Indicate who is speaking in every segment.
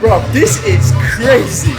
Speaker 1: Bro, this is crazy.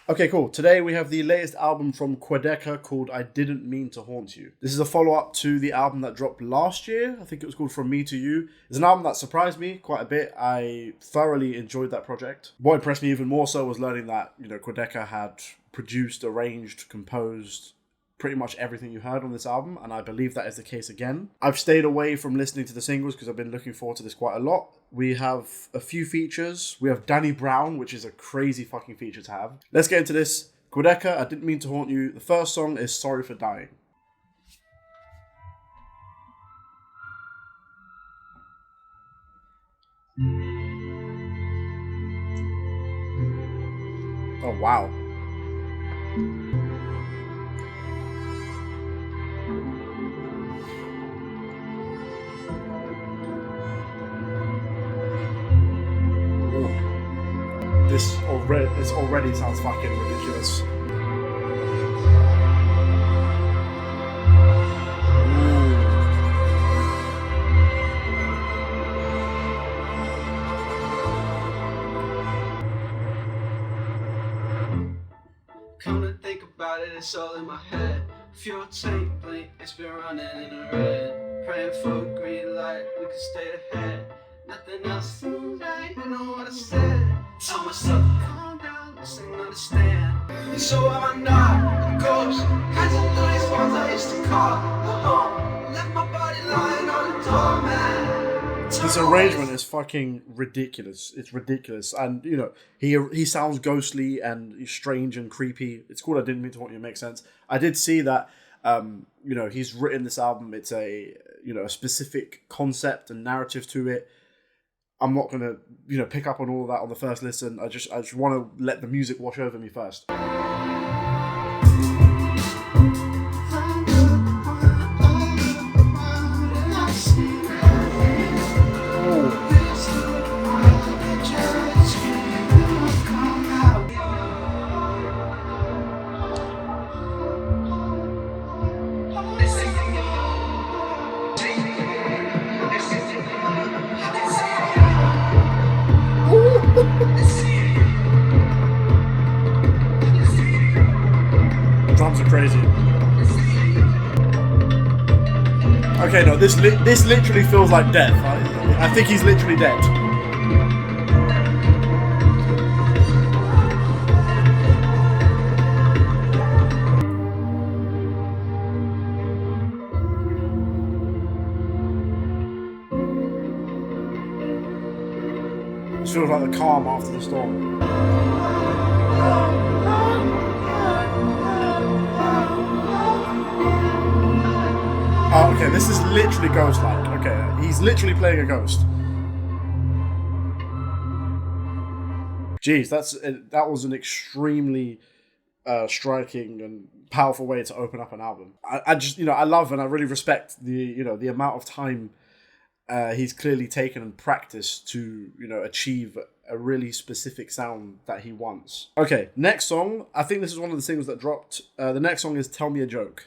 Speaker 1: Okay, cool. Today we have the latest album from Quadeca called I Didn't Mean to Haunt You. This is a follow-up to the album that dropped last year. I think it was called From Me to You. It's an album that surprised me quite a bit. I thoroughly enjoyed that project. What impressed me even more so was learning that, Quadeca had produced, arranged, composed pretty much everything you heard on this album, and I believe that is the case again. I've stayed away from listening to the singles because I've been looking forward to this quite a lot. We have a few features. We have Danny Brown, which is a crazy fucking feature to have. Let's get into this. Quadeca, I Didn't Mean to Haunt You. The first song is Sorry for Dying. Oh, wow. This already sounds fucking ridiculous.
Speaker 2: Come to think about it, it's all in my head. Fuel tank blink, it's been running in the red. Praying for a green light, we can stay ahead. Nothing else seems right, you know what I said. Tell myself, calm down, this ain't understand. And so I'm not a ghost, catching through these walls I used to call home. Left my body lying on the door, man.
Speaker 1: This arrangement is fucking ridiculous. It's ridiculous. And, he sounds ghostly and strange and creepy. It's cool. I Didn't Mean to Haunt You. It makes sense. I did see that, he's written this album. It's a specific concept and narrative to it. I'm not going to, pick up on all of that on the first listen. I just want to let the music wash over me first. Drums are crazy. Okay, no, this literally feels like death. I think he's literally dead. This feels like the calm after the storm. Oh, okay, this is literally ghost-like. Okay, he's literally playing a ghost. Jeez, that was an extremely striking and powerful way to open up an album. I just, I love and I really respect the amount of time he's clearly taken and practiced to, achieve a really specific sound that he wants. Okay, next song. I think this is one of the singles that dropped. The next song is Tell Me a Joke.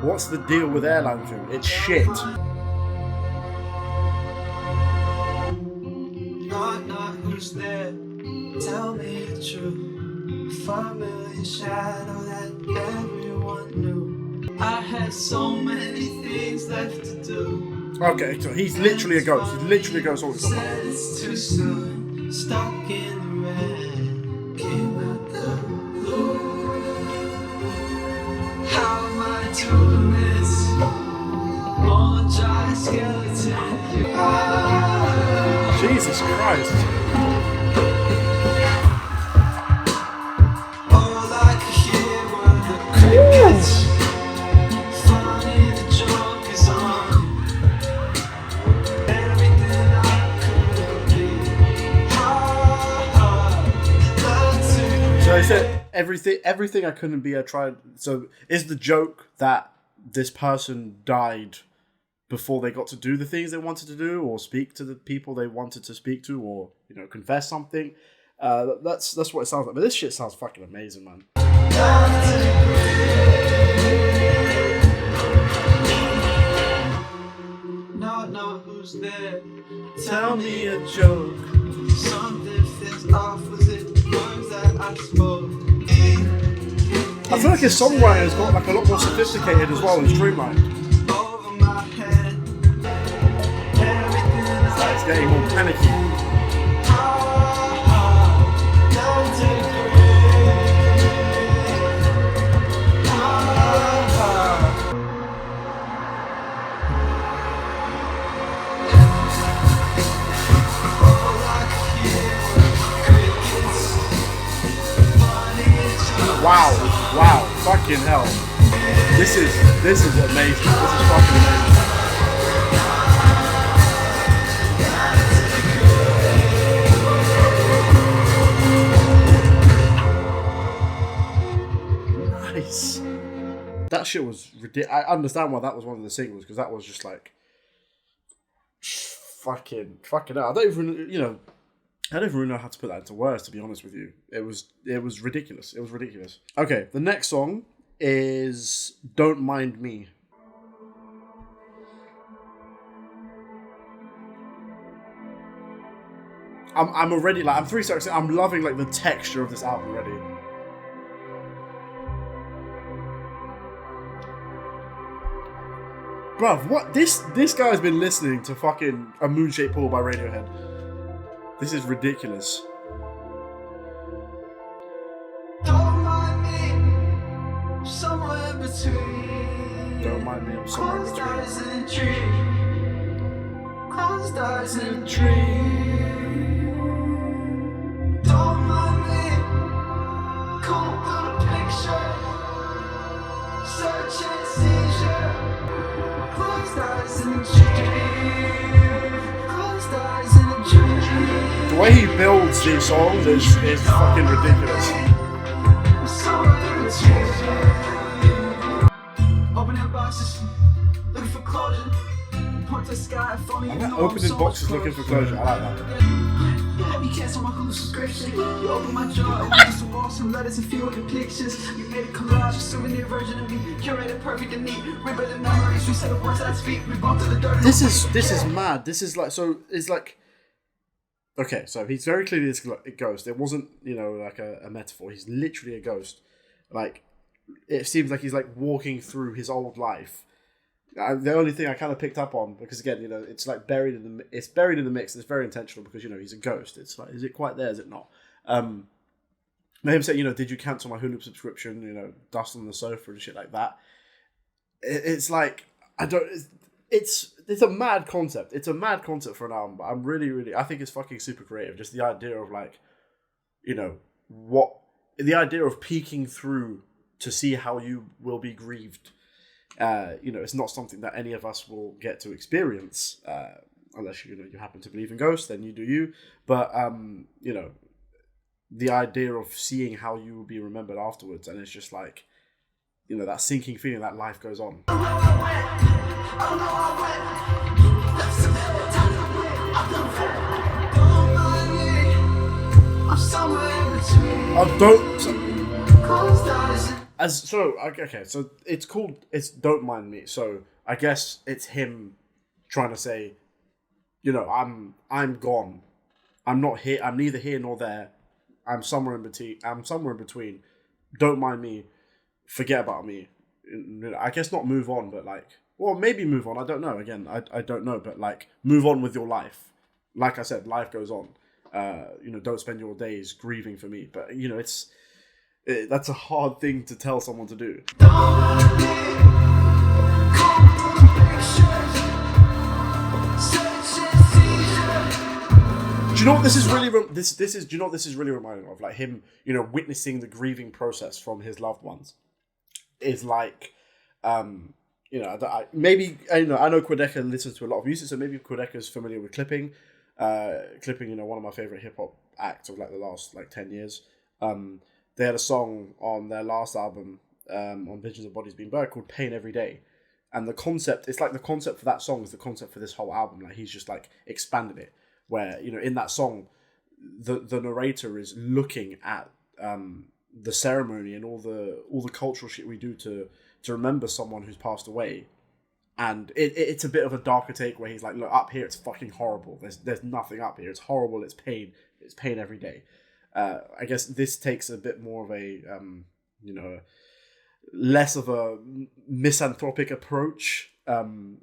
Speaker 1: What's the deal with airline food? It's shit.
Speaker 2: Not who's there? Tell me the truth. 5 million shadow that everyone knew. I had so many things left to do.
Speaker 1: Okay, so he's literally a ghost. He's literally a ghost all the time.
Speaker 2: Said it's too soon. Stuck in the red. Came out the blue. How am I doing this? More giant skeleton.
Speaker 1: Jesus Christ.
Speaker 2: All I could hear were the crickets. Funny, the joke is on. Everything I could be.
Speaker 1: So I said everything I couldn't be, I tried. So is the joke that this person died before they got to do the things they wanted to do, or speak to the people they wanted to speak to, or confess something. That's what it sounds like. But this shit sounds fucking amazing, man.
Speaker 2: Know who's there.
Speaker 1: Tell me a joke.
Speaker 2: Something feels off. Was it words that I spoke?
Speaker 1: I feel like his songwriting's got like a lot more sophisticated as well and streamlined.
Speaker 2: Over my head. Everything
Speaker 1: It's getting more panicky. Wow, fucking hell. This is amazing. This is fucking amazing. Nice. That shit was ridiculous. I understand why that was one of the singles, because that was just like fucking hell. I don't even really know how to put that into words, to be honest with you. It was ridiculous. It was ridiculous. Okay, the next song is Don't Mind Me. I'm already like, I'm 3 seconds in, I'm loving like the texture of this album already. Bruv, what? This guy's been listening to fucking A Moon-Shaped Pool by Radiohead. This is ridiculous.
Speaker 2: Don't mind me, somewhere between.
Speaker 1: Don't mind me, I'm somewhere
Speaker 2: Closed
Speaker 1: between.
Speaker 2: eyes in a dream. Closed eyes in a dream. Don't mind me, cold through the picture. Searching seizure. Closed eyes in a dream. Closed eyes in a dream.
Speaker 1: The way he builds these songs is fucking ridiculous.
Speaker 2: Opening boxes, looking for closure. Point to the sky, if only you know
Speaker 1: Opening boxes looking for closure. I like that.
Speaker 2: You cancel my Hulu subscription. You open my jar, open some walls, some letters, and few other pictures. You made a collage, a souvenir version of me, curated perfect and neat. Remember the memories, we said the words that I speak. We bumped to the dirt.
Speaker 1: This is mad. This is like, so it's like, okay, so he's very clearly this ghost. It wasn't, like a metaphor. He's literally a ghost. Like, it seems like he's like walking through his old life. The only thing I kind of picked up on, because again, it's like buried in the mix. And it's very intentional because he's a ghost. It's like, is it quite there? Is it not? Him saying, did you cancel my Hulu subscription? Dust on the sofa and shit like that. It's like, I don't. It's a mad concept. It's a mad concept for an album. But I'm really, I think it's fucking super creative. Just the idea of like, the idea of peeking through to see how you will be grieved. It's not something that any of us will get to experience, unless you happen to believe in ghosts, then you do you. But the idea of seeing how you will be remembered afterwards, and it's just like, that sinking feeling that life goes on. So it's Don't Mind Me. So I guess it's him trying to say, I'm gone. I'm not here. I'm neither here nor there. I'm somewhere in between. Don't mind me. Forget about me. I guess not move on, but like, well, maybe move on. I don't know. Again, I don't know, but like, move on with your life. Like I said, life goes on. Don't spend your days grieving for me. But that's a hard thing to tell someone to do. Do you know what this is really? Do you know what this is really reminding of? Like him, witnessing the grieving process from his loved ones. Is like, I know Quadeca listens to a lot of music, so maybe Quadeca's familiar with Clipping. Clipping, one of my favorite hip hop acts of like the last 10 years. They had a song on their last album, on Visions of Bodies Being Burned, called "Pain Every Day," And the concept, it's like the concept for that song is the concept for this whole album. Like he's just like expanded it. Where, you know, in that song, the narrator is looking at the ceremony and all the cultural shit we do to remember someone who's passed away. And it's a bit of a darker take where he's like, look, up here it's fucking horrible. There's nothing up here. It's horrible. It's pain. It's pain every day. I guess this takes a bit more of a you know, less of a misanthropic approach. You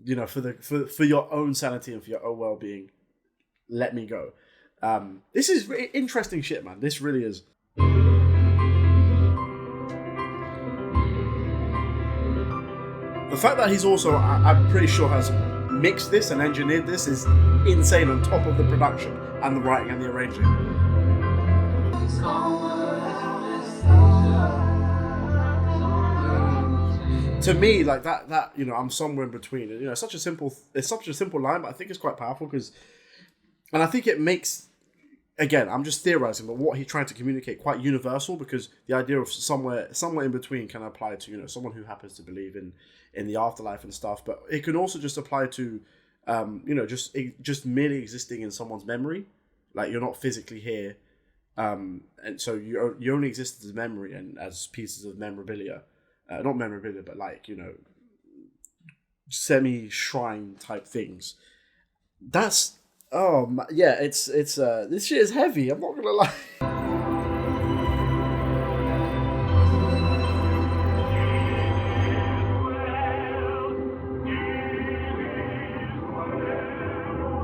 Speaker 1: know, for your own sanity and for your own well-being, let me go. This is interesting shit, man. This really is. The fact that he's also, I'm pretty sure, has mixed this and engineered this is insane on top of the production and the writing and the arranging. To me, like that, you know, I'm somewhere in between. You know, it's such a simple line, but I think it's quite powerful and I think it makes, again, I'm just theorizing, but what he's trying to communicate quite universal, because the idea of somewhere in between can apply to, you know, someone who happens to believe in the afterlife and stuff, but it can also just apply to, you know, just merely existing in someone's memory. Like, you're not physically here, and so you only exist as memory and as pieces of memorabilia. Not memorabilia, but like, you know, semi-shrine type things. That's, yeah, it's this shit is heavy, I'm not gonna lie.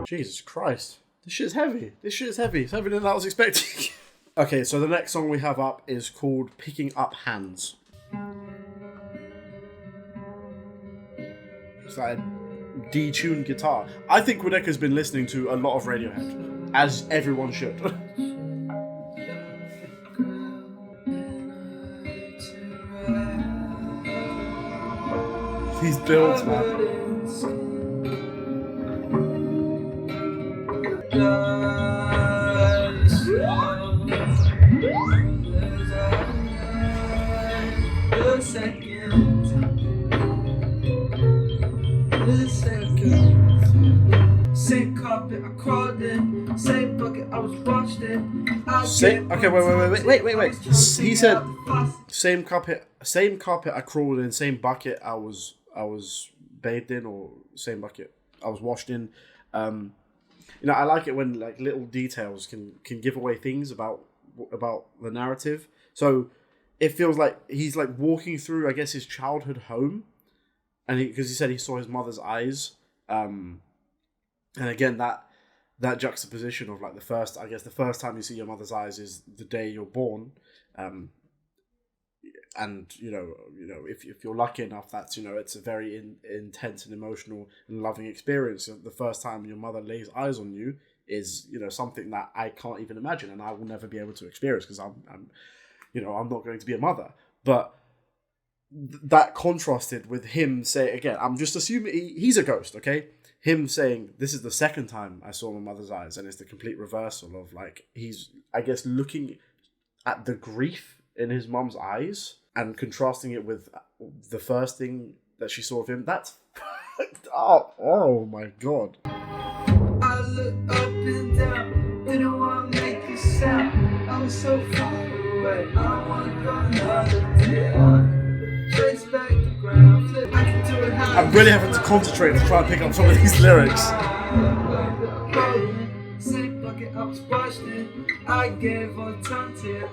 Speaker 1: Jesus Christ. This shit is heavy. It's heavier than I was expecting. Okay, so the next song we have up is called Picking Up Hands. It's like a detuned guitar. I think Quadeca's been listening to a lot of Radiohead, as everyone should. These builds, man.
Speaker 2: Same carpet I crawled in, same bucket I was washed in.
Speaker 1: Okay, wait. He said same carpet I crawled in, same bucket I was bathed in, or same bucket I was washed in. You know, I like it when like little details can give away things about the narrative. So it feels like he's like walking through, I guess, his childhood home, and because he said he saw his mother's eyes, and again that juxtaposition of like the first time you see your mother's eyes is the day you're born, and you know if you're lucky enough, that's, you know, it's a very intense and emotional and loving experience. The first time your mother lays eyes on you is, you know, something that I can't even imagine, and I will never be able to experience because I'm not going to be a mother. But that contrasted with him saying, again, I'm just assuming he's a ghost, okay? Him saying, this is the second time I saw my mother's eyes, and it's the complete reversal of, like, he's, I guess, looking at the grief in his mum's eyes and contrasting it with the first thing that she saw of him. That's oh my god.
Speaker 2: I look up and down, didn't want to make a sound. I was so far away, I don't want to go another day. Trace back the ground, I can do it how
Speaker 1: I'm really having to concentrate and try and pick up some of these lyrics.
Speaker 2: Same bucket I was washed in, I gave all time to it.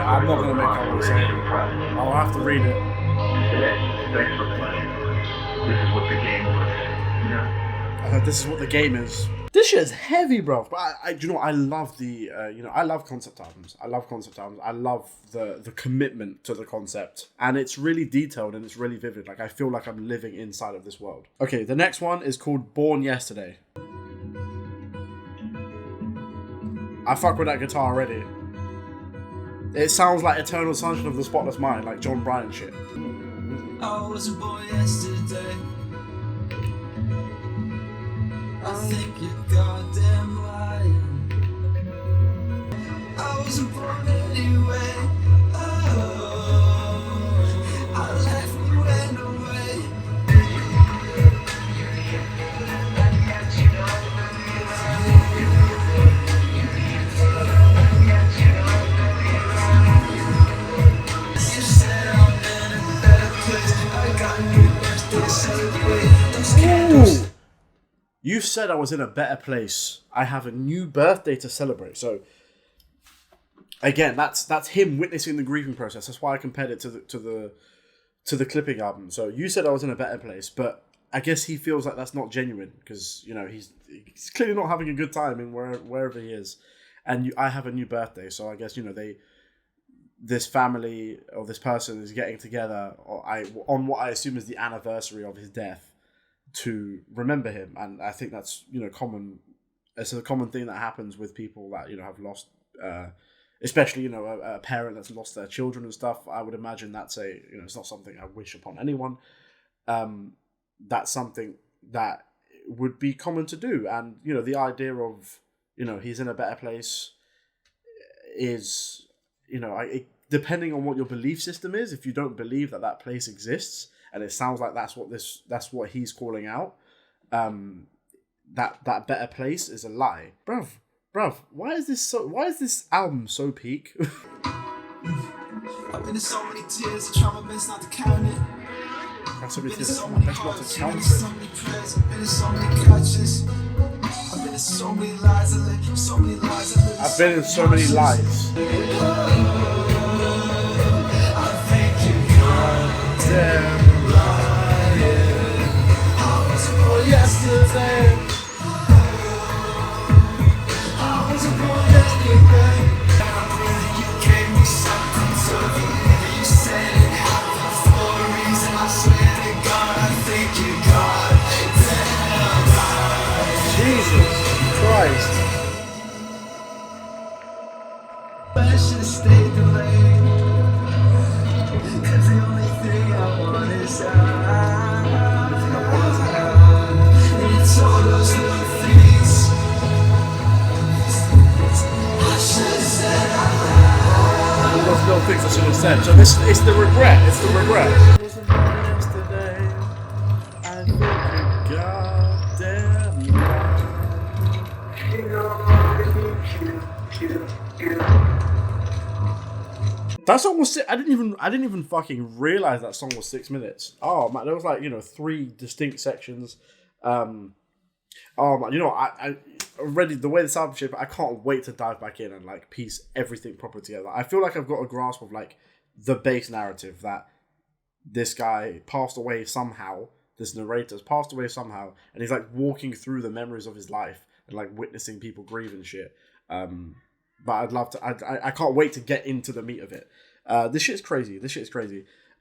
Speaker 1: I'm not going to make out what I'm saying. I'll have to read it.
Speaker 3: Thanks for playing. This is what the game was. Yeah.
Speaker 1: This is what the game is. This shit is heavy, bro. But you know, I love the, I love concept albums. I love the commitment to the concept, and it's really detailed and it's really vivid. Like, I feel like I'm living inside of this world. Okay, the next one is called Born Yesterday. I fuck with that guitar already. It sounds like Eternal Sunshine of the Spotless Mind, like John Bryan shit.
Speaker 2: I wasn't born yesterday. I think you're goddamn lying. I wasn't born anyway. Oh, I left and went away. You said I'm in a better place. I got a new birthday to celebrate. Those candles.
Speaker 1: Ooh. You said I was in a better place. I have a new birthday to celebrate. So again, that's him witnessing the grieving process. That's why I compared it to the clipping album. So you said I was in a better place, but I guess he feels like that's not genuine because he's clearly not having a good time in wherever he is. And I have a new birthday, so I guess this family or this person is getting together on what I assume is the anniversary of his death to remember him. And I think that's common. It's a common thing that happens with people that have lost, especially a parent that's lost their children and stuff. I would imagine that's it's not something I wish upon anyone. That's something that would be common to do, and the idea of he's in a better place is depending on what your belief system is. If you don't believe that place exists, and it sounds like that's what he's calling out, that better place is a lie, bruv. Why is this album so peak?
Speaker 2: I've been in so many tears, I try my best not to count it.
Speaker 1: That's what it is.
Speaker 2: So many hearts, I've been in so many prayers, I've been in so many clutches. I've been in so many lies,
Speaker 1: I've been in so many lies.
Speaker 2: I think you're goddamn lying. I wasn't born yesterday. I wasn't born yesterday. You gave me something to believe. You said it happened for a reason. I swear to God, I think you're goddamn lying.
Speaker 1: Jesus Christ.
Speaker 2: I should have stayed delayed. Cause the only thing I want is and it's all those little things. I should have said
Speaker 1: All those little things I should have said. So it's the regret. It's the regret. Wasn't born yesterday. I think you're goddamn. That song was. I didn't even fucking realize that song was 6 minutes. Oh man, there was like 3 distinct sections. Oh man, I already the way this album shaped. I can't wait to dive back in and like piece everything proper together. I feel like I've got a grasp of like the base narrative that this guy passed away somehow. This narrator's passed away somehow, and he's like walking through the memories of his life and like witnessing people grieve and shit. But I'd love to. I can't wait to get into the meat of it. This shit's crazy.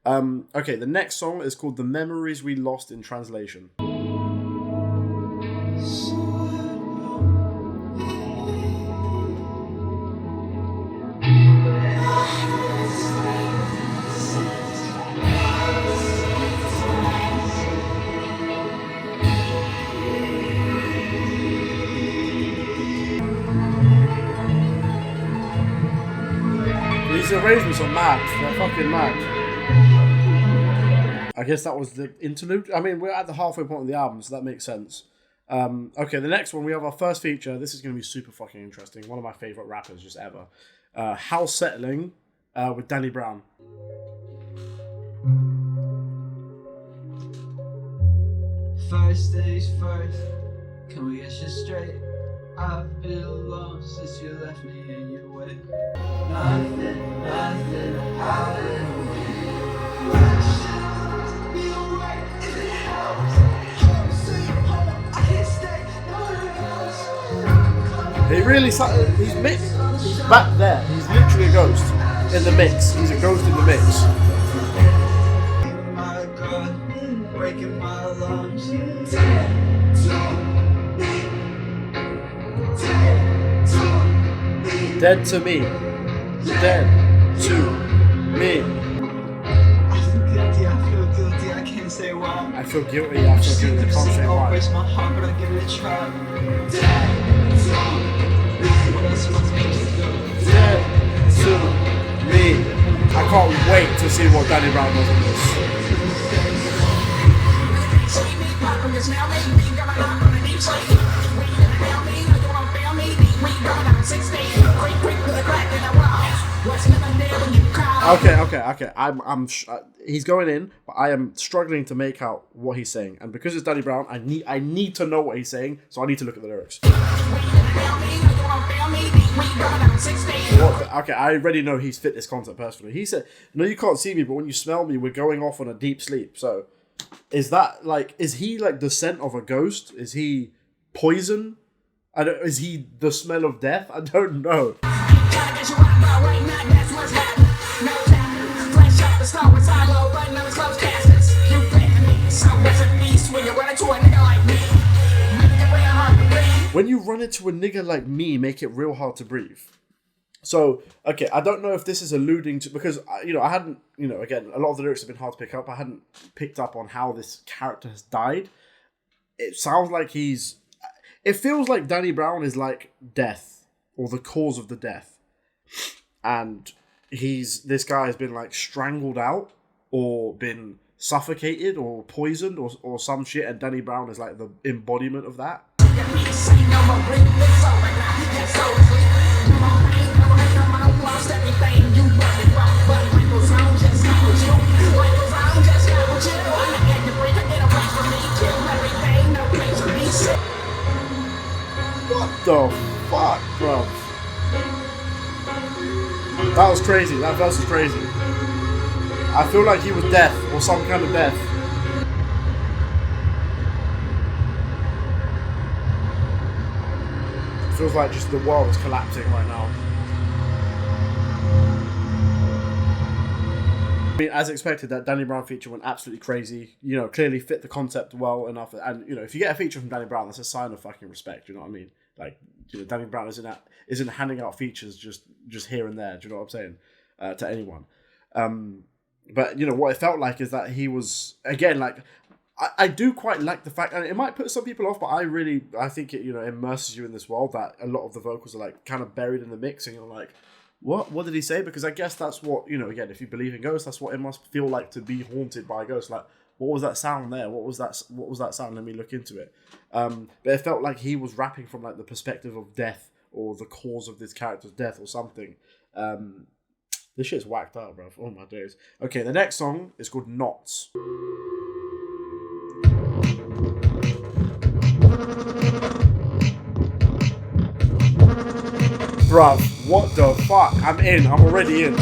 Speaker 1: Okay, the next song is called "The Memories We Lost in Translation." These arrangements are mad. They're fucking mad. I guess that was the interlude. I mean, we're at the halfway point of the album, so that makes sense. Okay, the next one, we have our first feature. This is going to be super fucking interesting. One of my favourite rappers just ever. House Settling with Danny Brown.
Speaker 2: First things first, can we get shit straight? I've been alone since you left me in your wake. Nothing happened. Be alright if it helps. Home sweet home, I can't stay nowhere else.
Speaker 1: He really, he's mixed. He's back there. He's literally a ghost in the mix. He's a ghost in the mix.
Speaker 2: My God, breaking my lungs.
Speaker 1: Dead to me. Dead. to me.
Speaker 2: I feel guilty, I can't say why.
Speaker 1: I feel guilty, I feel guilty, I can't say why.
Speaker 2: Breaks my heart, but I give it a try. What else am I supposed to do?
Speaker 1: Dead to me. I can't wait to see what Danny Brown does on this. Okay. He's going in, but I am struggling to make out what he's saying. And because it's Danny Brown, I need to know what he's saying, so I need to look at the lyrics. Okay, I already know he's fit this concept personally. He said, "No, you can't see me, but when you smell me, we're going off on a deep sleep." So, is he like the scent of a ghost? Is he poison? Is he the smell of death? I don't know. When you run into a nigga like me, make it real hard to breathe. So, okay, I don't know if this is alluding to, because, I hadn't, again, a lot of the lyrics have been hard to pick up. I hadn't picked up on how this character has died. It sounds like it feels like Danny Brown is like death, or the cause of the death. And this guy has been like strangled out, or been suffocated, or poisoned, or some shit, and Danny Brown is like the embodiment of that. What the fuck, bro? That was crazy. That verse was crazy. I feel like he was death, or some kind of death. It feels like just the world is collapsing right now. I mean, as expected, that Danny Brown feature went absolutely crazy. Clearly fit the concept well enough. And, if you get a feature from Danny Brown, that's a sign of fucking respect. Do you know what I mean? Like, Danny Brown isn't handing out features just here and there. Do you know what I'm saying? To anyone. But, what it felt like is that he was, again, like, I do quite like the fact, and it might put some people off, but I think it, immerses you in this world, that a lot of the vocals are, like, kind of buried in the mix, and you're like, what did he say? Because I guess that's what, again, if you believe in ghosts, that's what it must feel like to be haunted by a ghost. Like, what was that sound there? What was that sound? Let me look into it. But it felt like he was rapping from, like, the perspective of death, or the cause of this character's death, or something. This shit's whacked out, bro. Oh my days. Okay, the next song is called Knots. Bruv, what the fuck? I'm in. I'm already in.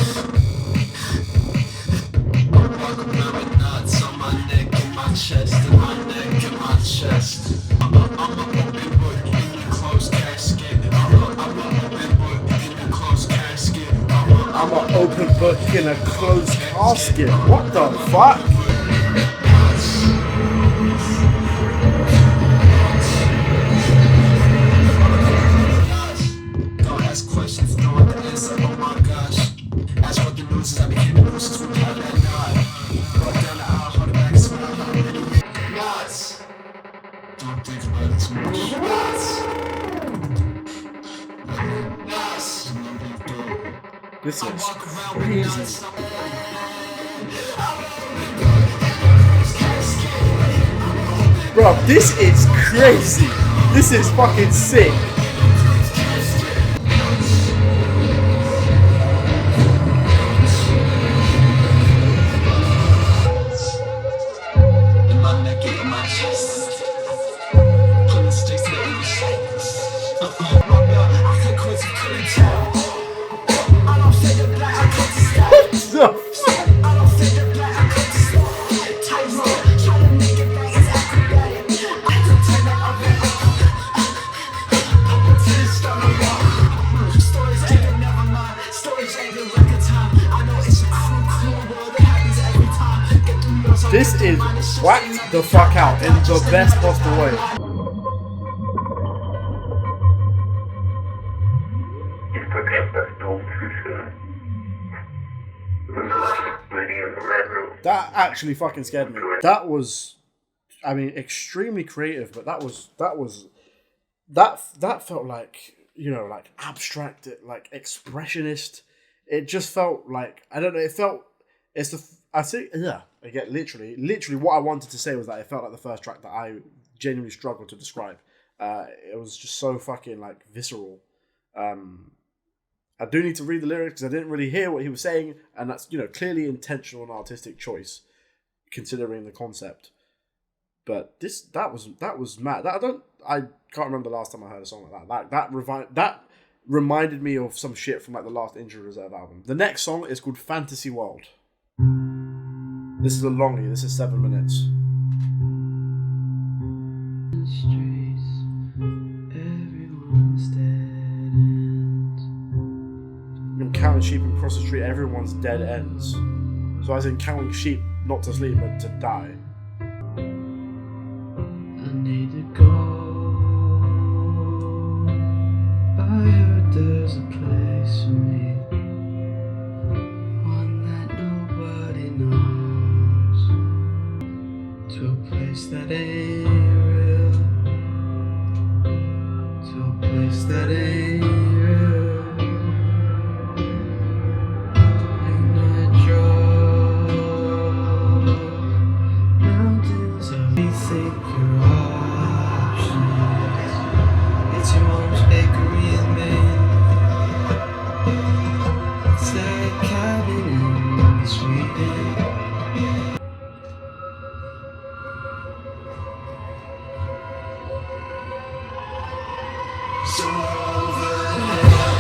Speaker 1: I'm an open book in a closed casket. What the fuck?
Speaker 2: Don't ask questions, don't want the answer. Oh my gosh. Ask what the news is. I became the news since we had that night. Walk down the aisle, hold it back, smile. Nuts. Don't think about it too much. Nuts.
Speaker 1: This is crazy. Bro, this is crazy. This is fucking sick. This is whacked the fuck out in the best possible way.
Speaker 3: Ich vergesse das Dom Füße. go.
Speaker 1: That actually fucking scared me. That was, I mean, extremely creative, but that felt like, you know, like abstract, like expressionist. It just felt like, I don't know, it felt, it's the, I think, yeah, again, literally what I wanted to say was that it felt like the first track that I genuinely struggled to describe. It was just so fucking like visceral. I do need to read the lyrics because I didn't really hear what he was saying, and that's, you know, clearly intentional and artistic choice considering the concept. But that was mad. I can't remember the last time I heard a song like that. That reminded me of some shit from like the last Injury Reserve album. The next song is called Fantasy World. This is a longie. This is 7 minutes. I'm counting sheep across the street. Everyone's dead ends. So as in counting sheep, not to sleep, but to die.
Speaker 2: I need to go. I heard there's a place for me, one that nobody knows, to a place that ain't real, to a place that ain't real. And I drove mountains of rethink your options. It's your mom's bakery in Maine. It's that cabin in Sweden. Somewhere overhead,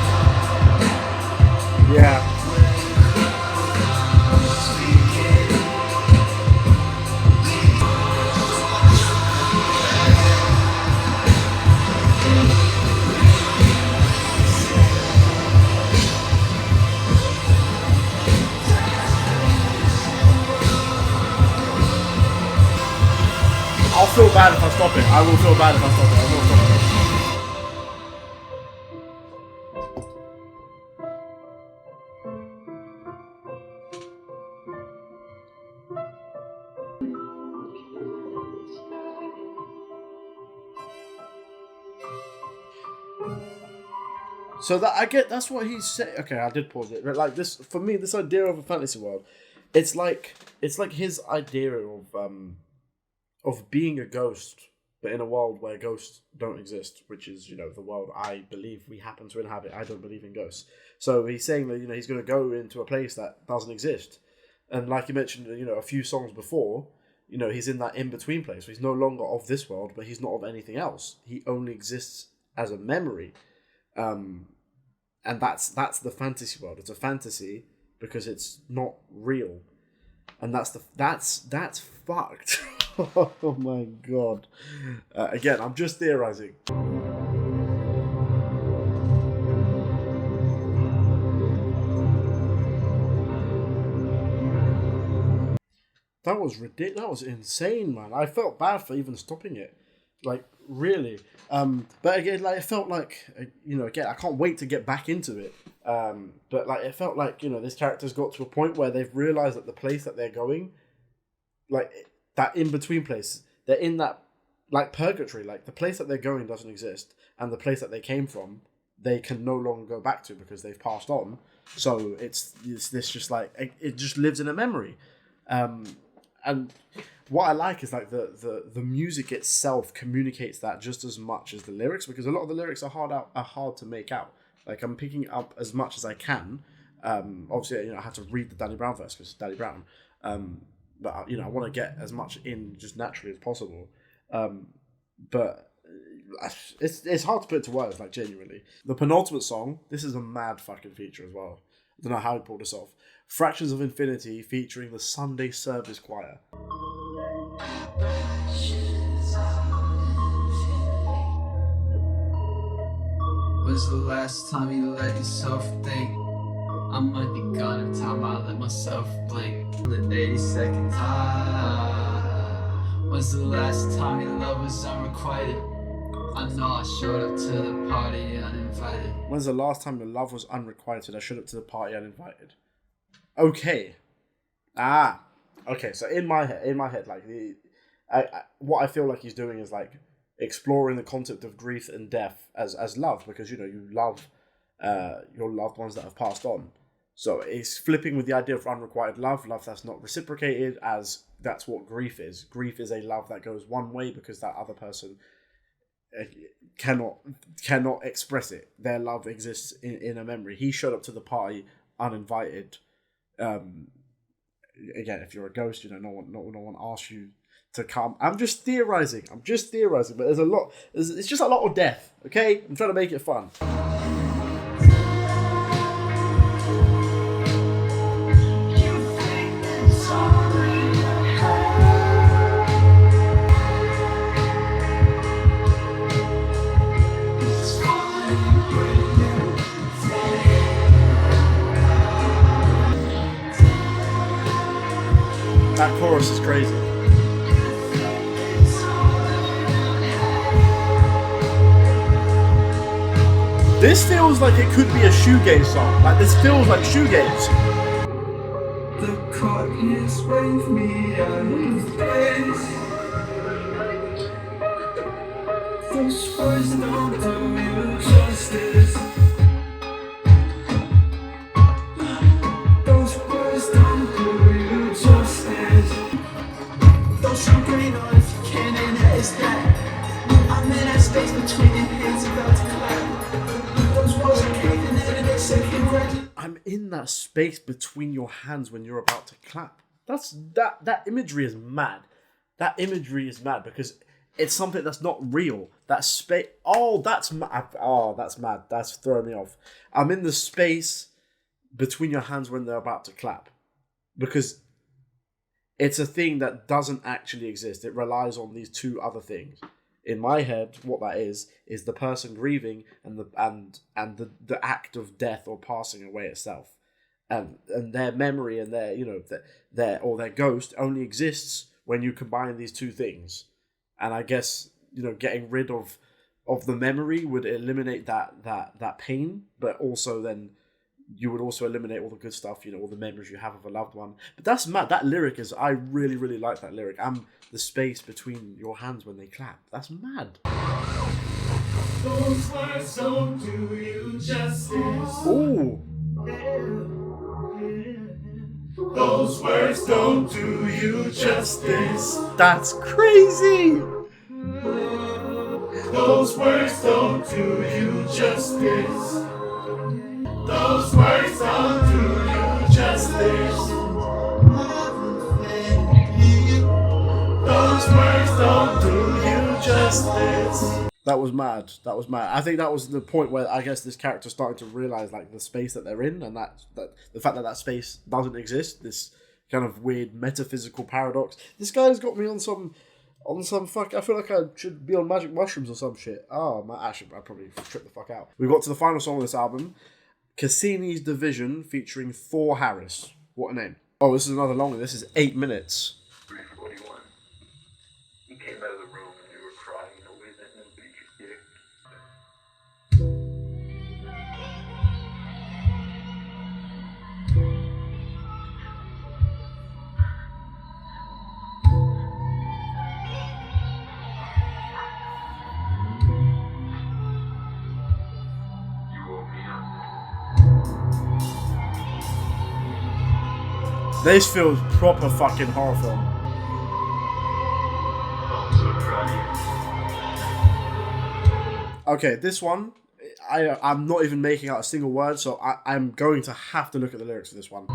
Speaker 1: Yeah.
Speaker 2: speaking.
Speaker 1: I'll feel bad if I stop it. I will feel bad if I stop it. I will stop it. So that I get, that's what he's saying. Okay, I did pause it. But like this, for me, this idea of a fantasy world, it's like his idea of being a ghost, but in a world where ghosts don't exist, which is, you know, the world I believe we happen to inhabit. I don't believe in ghosts. So he's saying that, you know, he's going to go into a place that doesn't exist. And like you mentioned, you know, a few songs before, you know, he's in that in-between place. So he's no longer of this world, but he's not of anything else. He only exists as a memory. And that's the fantasy world. It's a fantasy because it's not real. And that's fucked. Oh my god. Again, I'm just theorizing. That was ridiculous. That was insane, man. I felt bad for even stopping it. Like, really. But again, like, it felt like, you know, again, I can't wait to get back into it. But like, it felt like, you know, this character's got to a point where they've realized that the place that they're going, like, that in-between place, they're in that, like, purgatory. Like, the place that they're going doesn't exist. And the place that they came from, they can no longer go back to because they've passed on. So it's this just, like, it just lives in a memory. And what I like is like the music itself communicates that just as much as the lyrics, because a lot of the lyrics are hard to make out. Like, I'm picking up as much as I can. Obviously, you know, I had to read the Danny Brown verse because it's Danny Brown. But you know, I want to get as much in just naturally as possible. But it's hard to put into words, like, genuinely. The penultimate song, this is a mad fucking feature as well. I don't know how he pulled this off. Fractions of Infinity featuring the Sunday Service Choir.
Speaker 2: When's the last time you let yourself think? I might be gone in time, I let myself blink. The 82nd time. When's the last time your love was unrequited? I know I showed up to the party uninvited.
Speaker 1: When's the last time your love was unrequited? I showed up to the party uninvited. Okay. Okay, so in my head, like what I feel like he's doing is like exploring the concept of grief and death as love, because you love your loved ones that have passed on. So it's flipping with the idea of unrequited love that's not reciprocated, as that's what grief is. Grief is a love that goes one way because that other person cannot express it. Their love exists in a memory. He showed up to the party uninvited. Again, if you're a ghost, no one asks you to come. I'm just theorizing, but there's a lot. It's just a lot of death. Okay, I'm trying to make it fun. That chorus is crazy. This feels like it could be a shoegaze song. Like, this feels like shoegaze.
Speaker 2: The cotton's wave me out of place. Those words don't do you justice. Those words don't do you justice. Those some green on if you can, and that is that. I'm in that space between your hands about to clap. Those walls are caving in and they say congratulations.
Speaker 1: I'm in that space between your hands when you're about to clap. That imagery is mad. That imagery is mad because it's something that's not real. That space. Oh, that's mad. Oh, that's mad. That's throwing me off. I'm in the space between your hands when they're about to clap, because it's a thing that doesn't actually exist. It relies on these two other things. In my head, what that is the person grieving and the act of death or passing away itself, and their memory and their ghost only exists when you combine these two things. And I guess getting rid of the memory would eliminate that pain, but also then you would also eliminate all the good stuff, all the memories you have of a loved one. But that's mad. That lyric is, I really, really like that lyric. I'm the space between your hands when they clap. That's mad.
Speaker 2: Those words don't do you justice.
Speaker 1: Ooh.
Speaker 2: Those words don't do you justice.
Speaker 1: That's crazy.
Speaker 2: Those words don't do you justice. Those words don't do you justice. Those words don't do you justice.
Speaker 1: That was mad. I think that was the point where I guess this character started to realize like the space that they're in, and that the fact that space doesn't exist. This kind of weird metaphysical paradox. This guy's got me on some fuck. I feel like I should be on magic mushrooms or some shit. Oh, I probably trip the fuck out. We got to the final song of this album, Cassini's Division, featuring Thor Harris. What a name. Oh, this is another long one. This is 8 minutes.
Speaker 3: 3:41. He came out of the room and they were crying in a way that nobody could hear. You woke me up.
Speaker 1: This feels proper fucking horror film.
Speaker 3: I'm so proud of you.
Speaker 1: Okay, this one, I'm not even making out a single word, so I'm going to have to look at the lyrics for this one.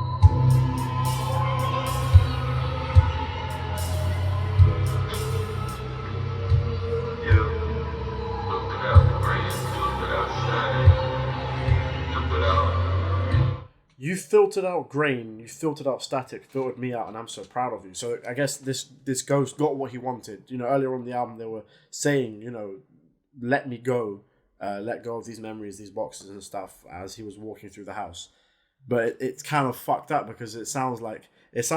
Speaker 1: You filtered out grain, you filtered out static, filtered me out, and I'm so proud of you. So I guess this ghost got what he wanted. Earlier on in the album, they were saying, let me go, let go of these memories, these boxes and stuff, as he was walking through the house. But it's kind of fucked up because it sounds like this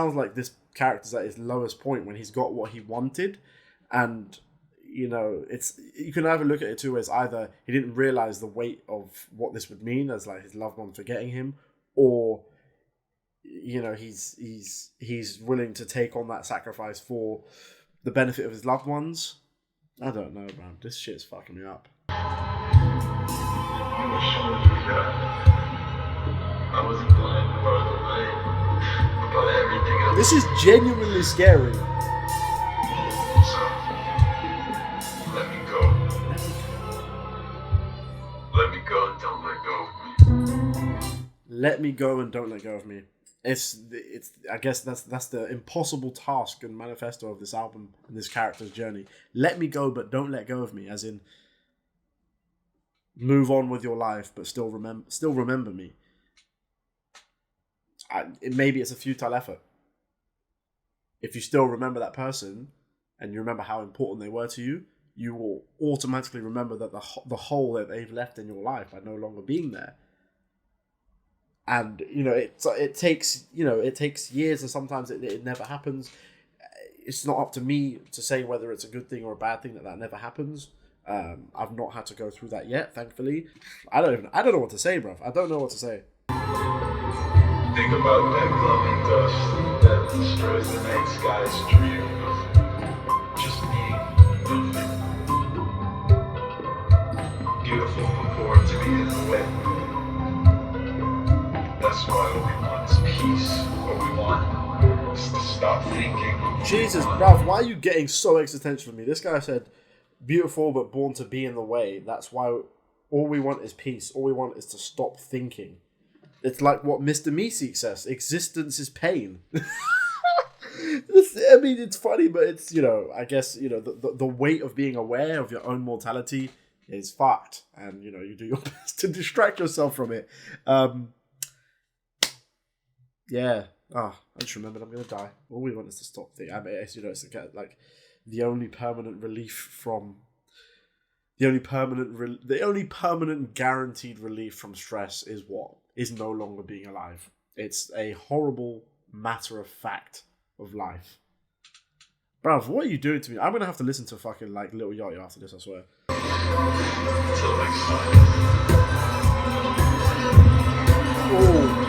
Speaker 1: character's at his lowest point when he's got what he wanted, and you can either look at it two ways. Either he didn't realize the weight of what this would mean as like his loved one forgetting him, or you know, he's willing to take on that sacrifice for the benefit of his loved ones. I don't know, man. This shit's fucking me up.
Speaker 3: I wasn't blind by the way, but everything else.
Speaker 1: This is genuinely scary.
Speaker 3: So, let me go. Let me go and don't let go of me.
Speaker 1: Let me go and don't let go of me. It's. I guess that's the impossible task and manifesto of this album and this character's journey. Let me go, but don't let go of me. As in, move on with your life, but still remember me. Maybe it's a futile effort. If you still remember that person and you remember how important they were to you, you will automatically remember that the hole that they've left in your life by no longer being there. And you know, it takes years, and sometimes it never happens. It's not up to me to say whether it's a good thing or a bad thing that never happens. I've not had to go through that yet, thankfully. I don't know what to say, bruv. I don't know what to say.
Speaker 3: Think about that glowing dust that destroys the night sky's dream of just being nothing. Beautiful purport to be in the way. That's why what we want is peace. What we want is to stop thinking.
Speaker 1: Jesus, bruv, why are you getting so existential with me? This guy said, beautiful but born to be in the way. That's why all we want is peace. All we want is to stop thinking. It's like what Mr. Meeseek says, existence is pain. I mean, it's funny, but it's, you know, I guess, you know, the weight of being aware of your own mortality is fucked. And, you know, you do your best to distract yourself from it. Yeah. I just remembered I'm going to die. All we want is to stop thinking. I mean, it's, you know, it's like the only permanent relief from... The only permanent guaranteed relief from stress is what? Is no longer being alive. It's a horrible matter of fact of life. Bruv, what are you doing to me? I'm gonna have to listen to fucking like Little Yachty after this, I swear.
Speaker 3: Until next time.
Speaker 1: Oh.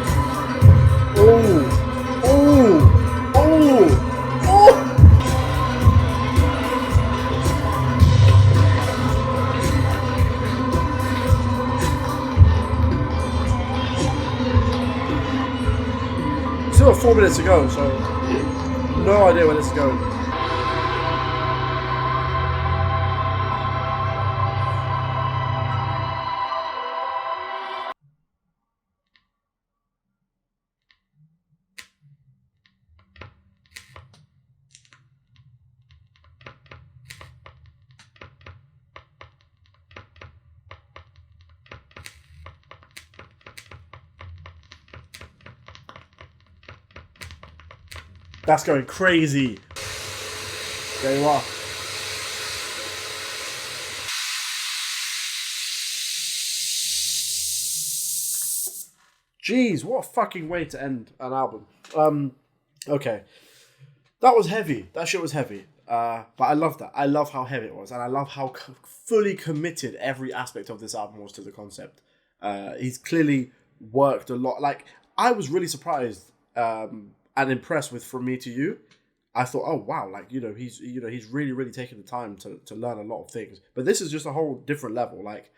Speaker 1: Still 4 minutes to go, so no idea where this is going. That's going crazy. There you are. Jeez, what a fucking way to end an album. Okay. That was heavy. That shit was heavy. But I love that. I love how heavy it was. And I love how fully committed every aspect of this album was to the concept. He's clearly worked a lot. Like, I was really surprised and impressed with From Me to You. I thought, oh wow, like, he's really, really taken the time to learn a lot of things. But this is just a whole different level. Like,